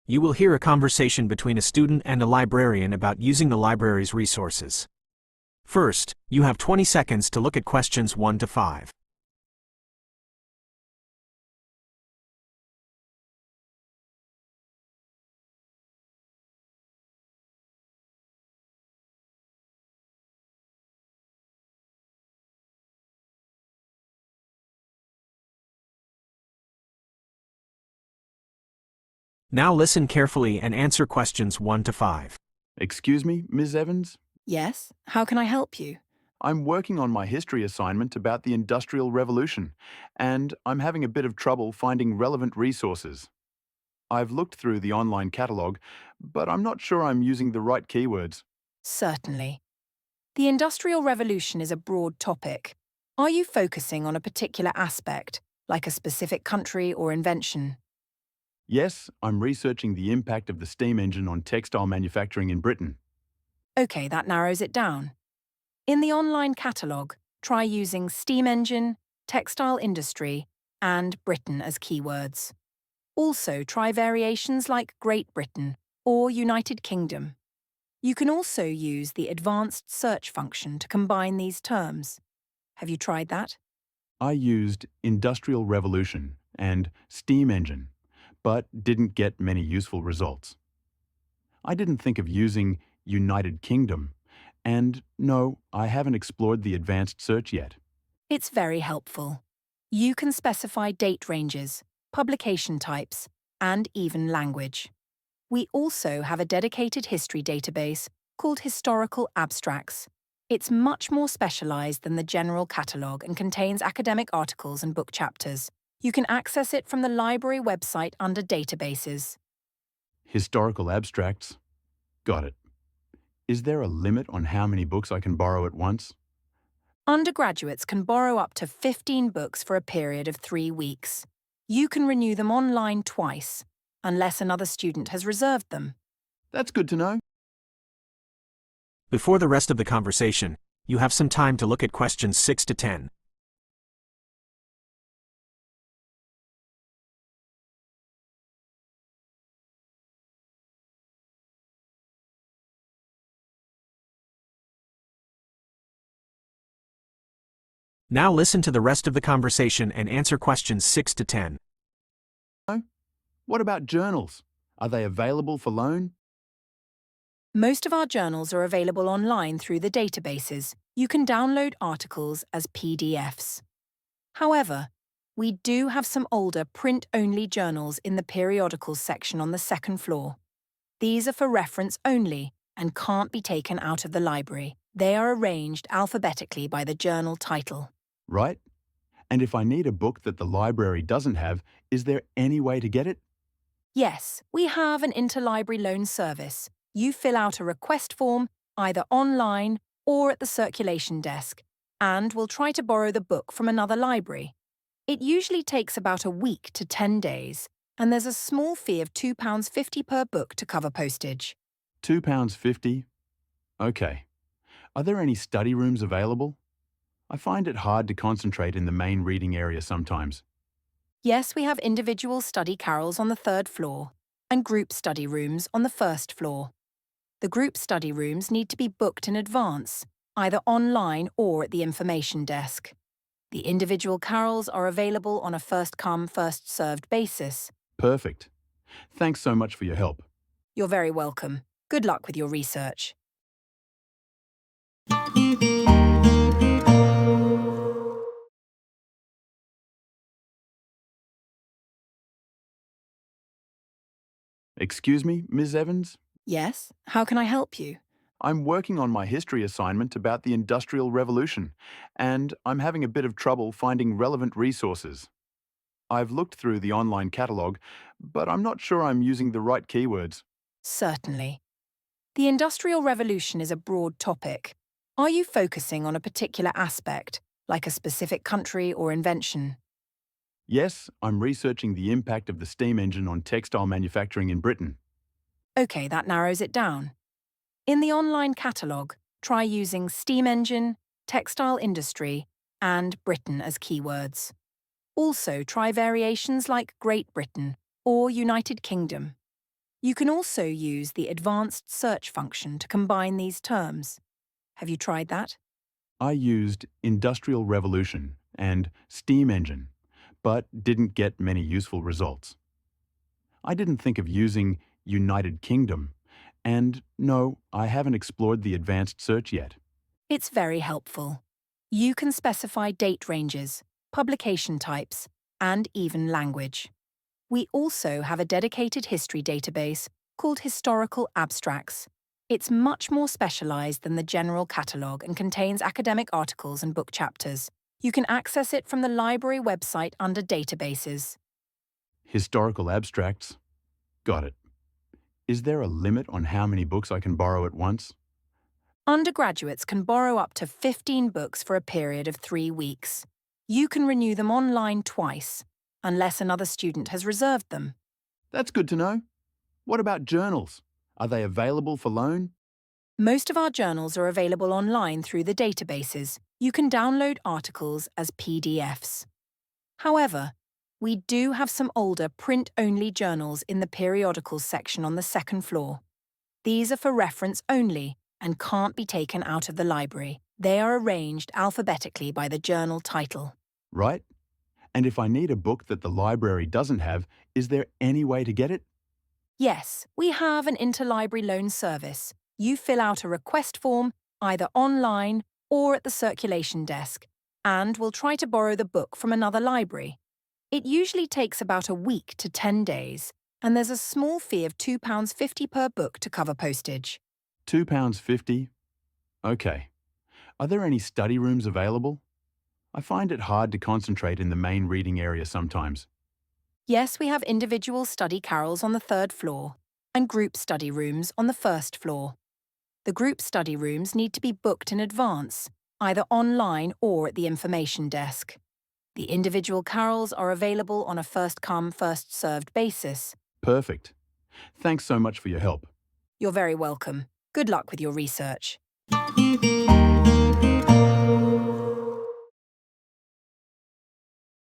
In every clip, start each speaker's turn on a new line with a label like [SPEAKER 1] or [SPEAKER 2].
[SPEAKER 1] You will hear a conversation between a student and a librarian about using the library's resources. First, you have 20 seconds to look at questions 1 to 5. Now listen carefully and answer questions 1 to 5.
[SPEAKER 2] Excuse me, Ms. Evans?
[SPEAKER 3] Yes, how can I help you?
[SPEAKER 2] I'm working on my history assignment about the Industrial Revolution, and I'm having a bit of trouble finding relevant resources. I've looked through the online catalogue, but I'm not sure I'm using the right keywords.
[SPEAKER 3] Certainly. The Industrial Revolution is a broad topic. Are you focusing on a particular aspect, like a specific country or invention?
[SPEAKER 2] Yes, I'm researching the impact of the steam engine on textile manufacturing in Britain.
[SPEAKER 3] Okay, that narrows it down. In the online catalogue, try using steam engine, textile industry, and Britain as keywords. Also, try variations like Great Britain or United Kingdom. You can also use the advanced search function to combine these terms. Have you tried that?
[SPEAKER 2] I used Industrial Revolution and steam engine, but didn't get many useful results. I didn't think of using United Kingdom, and no, I haven't explored the advanced search yet.
[SPEAKER 3] It's very helpful. You can specify date ranges, publication types, and even language. We also have a dedicated history database called Historical Abstracts. It's much more specialized than the general catalogue and contains academic articles and book chapters. You can access it from the library website under Databases.
[SPEAKER 2] Historical abstracts? Got it. Is there a limit on how many books I can borrow at once?
[SPEAKER 3] Undergraduates can borrow up to 15 books for a period of 3 weeks. You can renew them online twice, unless another student has reserved them.
[SPEAKER 2] That's good to know.
[SPEAKER 1] Before the rest of the conversation, you have some time to look at questions 6 to 10. Now listen to the rest of the conversation and answer questions 6 to 10.
[SPEAKER 2] What about journals? Are they available for loan?
[SPEAKER 3] Most of our journals are available online through the databases. You can download articles as PDFs. However, we do have some older print-only journals in the periodicals section on the second floor. These are for reference only and can't be taken out of the library. They are arranged alphabetically by the journal title.
[SPEAKER 2] Right? And if I need a book that the library doesn't have, is there any way to get it?
[SPEAKER 3] Yes, we have an interlibrary loan service. You fill out a request form either online or at the circulation desk, and we'll try to borrow the book from another library. It usually takes about a week to 10 days, and there's a small fee of £2.50 per book to cover postage.
[SPEAKER 2] £2.50? Okay. Are there any study rooms available? I find it hard to concentrate in the main reading area sometimes.
[SPEAKER 3] Yes, we have individual study carrels on the third floor and group study rooms on the first floor. The group study rooms need to be booked in advance, either online or at the information desk. The individual carrels are available on a first-come, first-served basis.
[SPEAKER 2] Perfect. Thanks so much for your help.
[SPEAKER 3] You're very welcome. Good luck with your research.
[SPEAKER 2] Excuse me, Ms. Evans?
[SPEAKER 3] Yes, how can I help you?
[SPEAKER 2] I'm working on my history assignment about the Industrial Revolution, and I'm having a bit of trouble finding relevant resources. I've looked through the online catalogue, but I'm not sure I'm using the right keywords.
[SPEAKER 3] Certainly. The Industrial Revolution is a broad topic. Are you focusing on a particular aspect, like a specific country or invention?
[SPEAKER 2] Yes, I'm researching the impact of the steam engine on textile manufacturing in Britain.
[SPEAKER 3] Okay, that narrows it down. In the online catalogue, try using steam engine, textile industry, and Britain as keywords. Also, try variations like Great Britain or United Kingdom. You can also use the advanced search function to combine these terms. Have you tried that?
[SPEAKER 2] I used Industrial Revolution and Steam Engine, but didn't get many useful results. I didn't think of using United Kingdom, and no, I haven't explored the advanced search yet.
[SPEAKER 3] It's very helpful. You can specify date ranges, publication types, and even language. We also have a dedicated history database called Historical Abstracts. It's much more specialized than the general catalogue and contains academic articles and book chapters. You can access it from the library website under Databases.
[SPEAKER 2] Historical abstracts? Got it. Is there a limit on how many books I can borrow at once?
[SPEAKER 3] Undergraduates can borrow up to 15 books for a period of 3 weeks. You can renew them online twice, unless another student has reserved them.
[SPEAKER 2] That's good to know. What about journals? Are they available for loan?
[SPEAKER 3] Most of our journals are available online through the databases. You can download articles as PDFs. However, we do have some older print-only journals in the periodicals section on the second floor. These are for reference only and can't be taken out of the library. They are arranged alphabetically by the journal title.
[SPEAKER 2] Right. And if I need a book that the library doesn't have, is there any way to get it?
[SPEAKER 3] Yes, we have an interlibrary loan service. You fill out a request form either online or at the circulation desk, and we'll try to borrow the book from another library. It usually takes about a week to 10 days, and there's a small fee of £2.50 per book to cover postage.
[SPEAKER 2] £2.50? Okay. Are there any study rooms available? I find it hard to concentrate in the main reading area sometimes.
[SPEAKER 3] Yes, we have individual study carrels on the third floor and group study rooms on the first floor. The group study rooms need to be booked in advance, either online or at the information desk. The individual carrels are available on a first-come, first-served basis.
[SPEAKER 2] Perfect. Thanks so much for your help.
[SPEAKER 3] You're very welcome. Good luck with your research.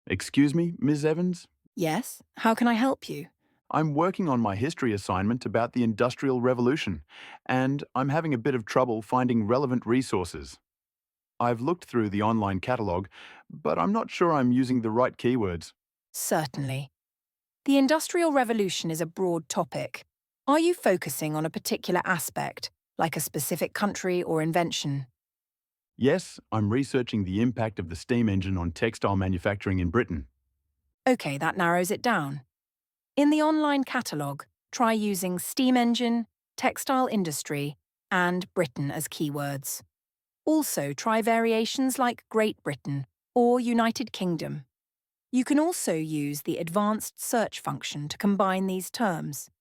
[SPEAKER 2] Excuse me, Ms. Evans?
[SPEAKER 3] Yes, how can I help you?
[SPEAKER 2] I'm working on my history assignment about the Industrial Revolution, and I'm having a bit of trouble finding relevant resources. I've looked through the online catalogue, but I'm not sure I'm using the right keywords.
[SPEAKER 3] Certainly. The Industrial Revolution is a broad topic. Are you focusing on a particular aspect, like a specific country or invention?
[SPEAKER 2] Yes, I'm researching the impact of the steam engine on textile manufacturing in Britain.
[SPEAKER 3] Okay, that narrows it down. In the online catalogue, try using steam engine, textile industry, and Britain as keywords. Also, try variations like Great Britain or United Kingdom. You can also use the advanced search function to combine these terms.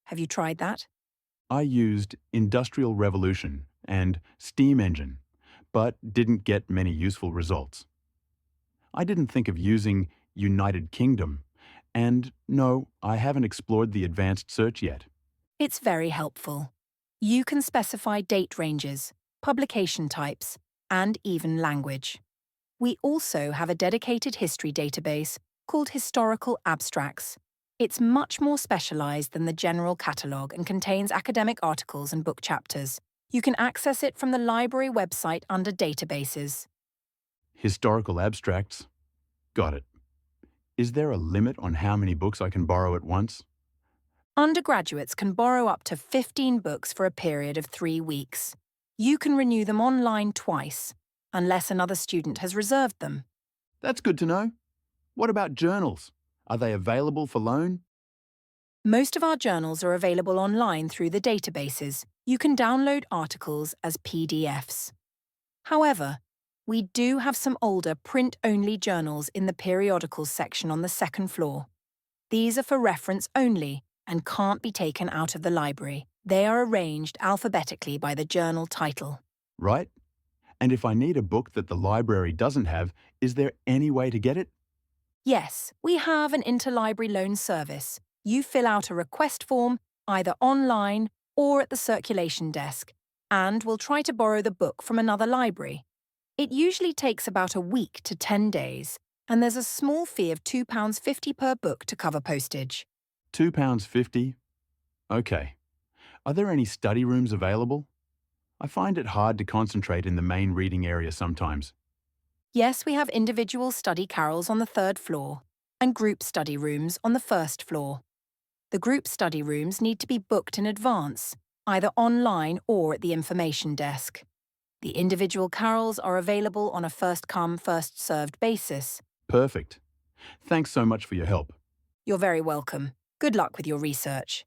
[SPEAKER 3] Have you tried that?
[SPEAKER 2] I used Industrial Revolution and Steam Engine, but didn't get many useful results. I didn't think of using United Kingdom, and no, I haven't explored the advanced search yet.
[SPEAKER 3] It's very helpful. You can specify date ranges, publication types, and even language. We also have a dedicated history database called Historical Abstracts. It's much more specialized than the general catalogue and contains academic articles and book chapters. You can access it from the library website under Databases.
[SPEAKER 2] Historical abstracts? Got it. Is there a limit on how many books I can borrow at once?
[SPEAKER 3] Undergraduates can borrow up to 15 books for a period of 3 weeks. You can renew them online twice, unless another student has reserved them.
[SPEAKER 2] That's good to know. What about journals? Are they available for loan?
[SPEAKER 3] Most of our journals are available online through the databases. You can download articles as PDFs. However, we do have some older print-only journals in the periodicals section on the second floor. These are for reference only and can't be taken out of the library. They are arranged alphabetically by the journal title.
[SPEAKER 2] Right. And if I need a book that the library doesn't have, is there any way to get it?
[SPEAKER 3] Yes, we have an interlibrary loan service. You fill out a request form either online or at the circulation desk, and we'll try to borrow the book from another library. It usually takes about a week to 10 days, and there's a small fee of £2.50 per book to cover postage.
[SPEAKER 2] £2.50? Okay. Are there any study rooms available? I find it hard to concentrate in the main reading area sometimes.
[SPEAKER 3] Yes, we have individual study carrels on the third floor and group study rooms on the first floor. The group study rooms need to be booked in advance, either online or at the information desk. The individual carrels are available on a first-come, first-served basis.
[SPEAKER 2] Perfect. Thanks so much for your help.
[SPEAKER 3] You're very welcome. Good luck with your research.